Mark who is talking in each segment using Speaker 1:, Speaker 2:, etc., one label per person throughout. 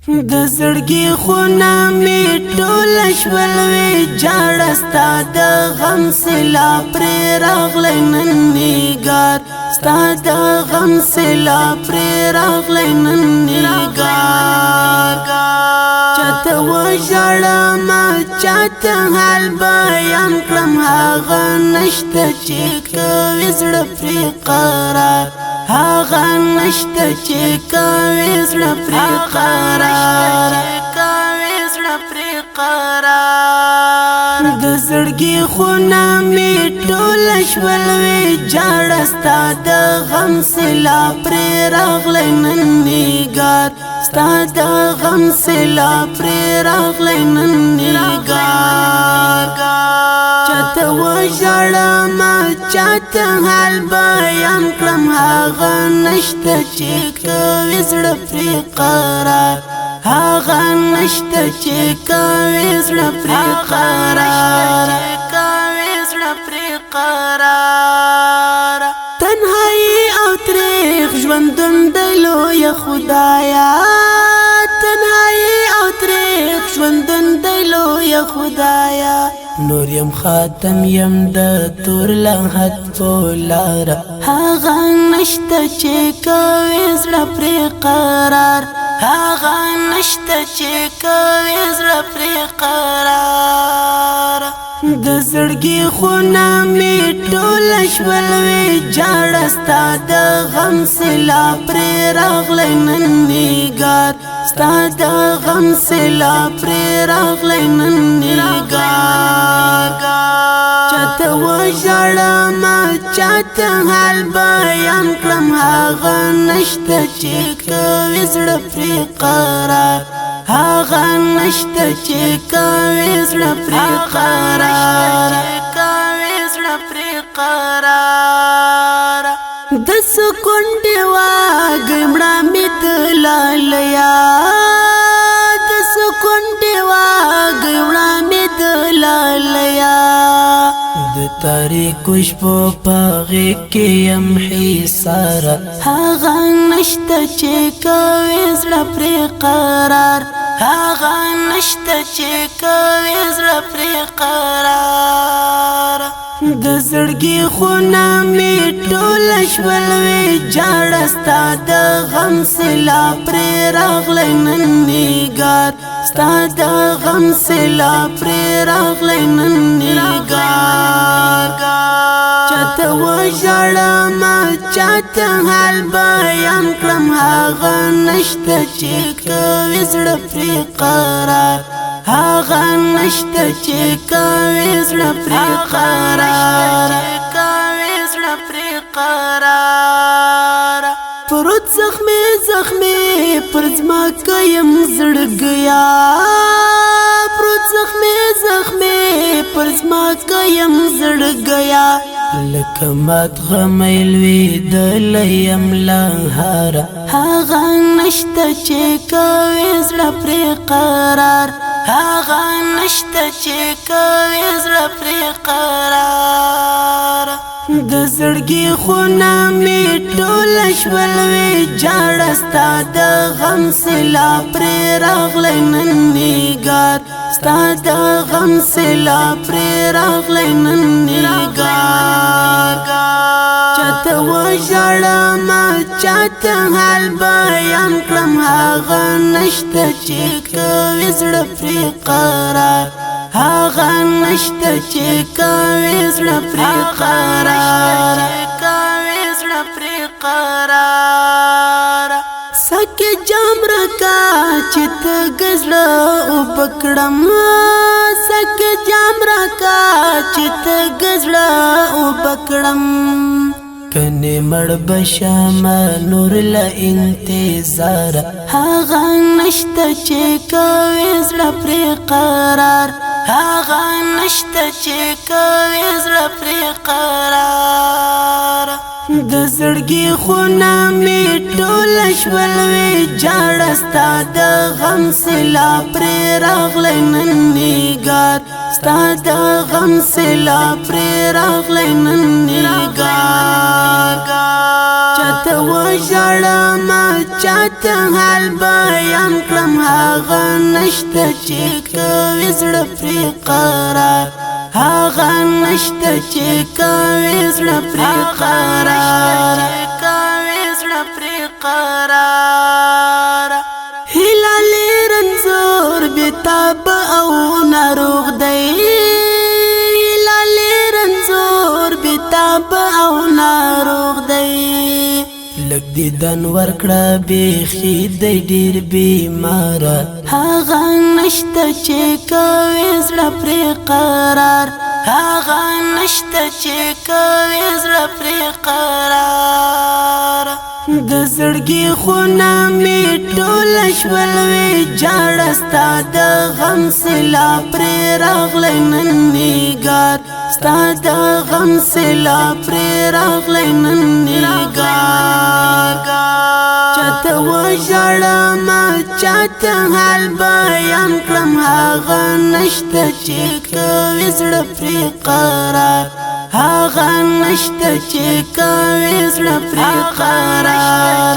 Speaker 1: د زړګي خونه می ټول شولوي جاړه ستا د غم سلا پر راغلی نن نګار ستا د غم سلا پر راغلی نن نګار چاته وژړه ما چاته حال بیان کړم هغه نشته چې کوي زړه پرې قرار هغه نشته چې کوي زړه پرې قرار د زړګي خونه می ټول شولوي جاړه ستا د غم سلا پرې راغلی نن نګار ستا د غم سلا پرې راغلی نن نګار چاته وژړه ما چاته حال بیان کړم هغه نشته چې کوي زړه پرې قرار هغه نشته چې کوي زړه پرې قرار تنهایی او تریخ ژوندون دی لویه خدایا تنهایی او تریخ ژوندون دی لویه خدایا نور یم خاتم یم د تور لحد په لاره هغه نشته چې کوي زړه پرې قرار هغه نشته چې کوي زړه پرې قرار د زړګي خونه می ټول شولوي جاړه ستا د غم سلا پرې راغلی نن نګار ستا د غم سلا پرې راغلی نن نګار چاته وژړه ما چاته حال بیان کړم هغه نشته چې کوي زړه پرې قرار هغه نشته چې کوي زړه پرې قرار د سکون دیوا ګمړه می دلالیا د سکون دیوا ګمړه می دلالیا د تاریک شپو پاغه کې ام حصار هغه نشته چې کوي زړه پرې قرار هغه نشته چې کوي زړه پرې قرار د زړګي خونه می ټول شولوي جاړه ستا د غم سلا پرې راغلی نن نګار ستا د غم سلا پرې راغلی نن نګار چاته وژړه ما چاته حال بیان کړم هغه نشته چې کوي زړه پرې قرار هغه نشته چې کوي زړه پرې قرار پروت زخمي زخمي پر ځمکه یم زړګیا پروت زخمي زخمي پر ځمکه یم زړګیا لکه مات غمیل وی دلیم لهاره هغه نشته چې کوي زړه پرې قرار هغه نشته چې کوي زړه پرې قرار د زړګي خونه می ټول شولوي جاړه ستا د غم سلا پرې راغلی نن نګار ستا د غم سلا پرې راغلی نن نګار چاته وژړه ما چاته حال بیان کړم هغه نشته چې کوي زړه پرې قرار هغه نشته چې کوي زړه پرې قرار سکه جام رکا چې ته غزړه او پکړم سکه جام رکا چې ته غزړه او پکړم کنه مړ بشم نور له انتظار هغه نشته چې کوي زړه پرې قرار هغه نشته چې کوي زړه پرې قرار د زړګي خونه می ټول شولوي جاړه ستا د غم سلا پرې راغلی نن نګار ستا د غم سیلا پرې راغلی نن نګار چاته وژړم چاته حال بیان کړم هغه نشته چې کوي زړه پرې قرار هغه نشته چې کوي زړه پرې قرار هلالي رنځور بتاب او ناروغ دی هلالي رنځور بتاب او ناروغ دی لږ دیدن ورکړه بیخي دی ډېر بیمار هغه نشته چې کوي زړه پرې قرار هغه نشته چې کوي زړه پرې قرار د زړګي خونه مې ټوله شول وې جاړه ستا د غم سیلا پرې راغلی نن نګار ستا د غم سیلا پرې راغلی نن نګار چاته وژړم چاته حال بیان کړم هغه نشته چې کوي زړه پرې قرار هغه نشته چې کوي زړه پرې قرار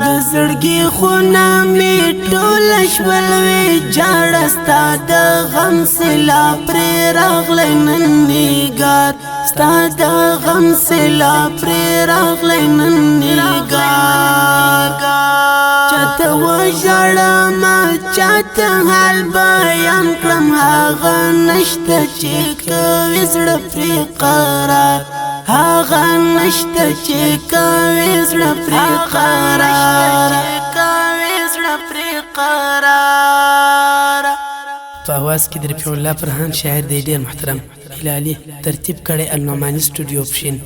Speaker 1: د زړګي خونه مې ټوله شول وې جاړه ستا د غم سیلا پرې راغلی نن نګار ستا د غم سیلا پرې راغلی نن نګار چاته وژړم چاته حال بیان کړم هغه نشته چې کوي زړه پرې قرار هغه نشته چې کوي زړه پرې قرار په اواز کې د رفیع الله فرهان شاعر دی ډېر محترم هلالي ترتیب کړی النعماني سټوډیو پښین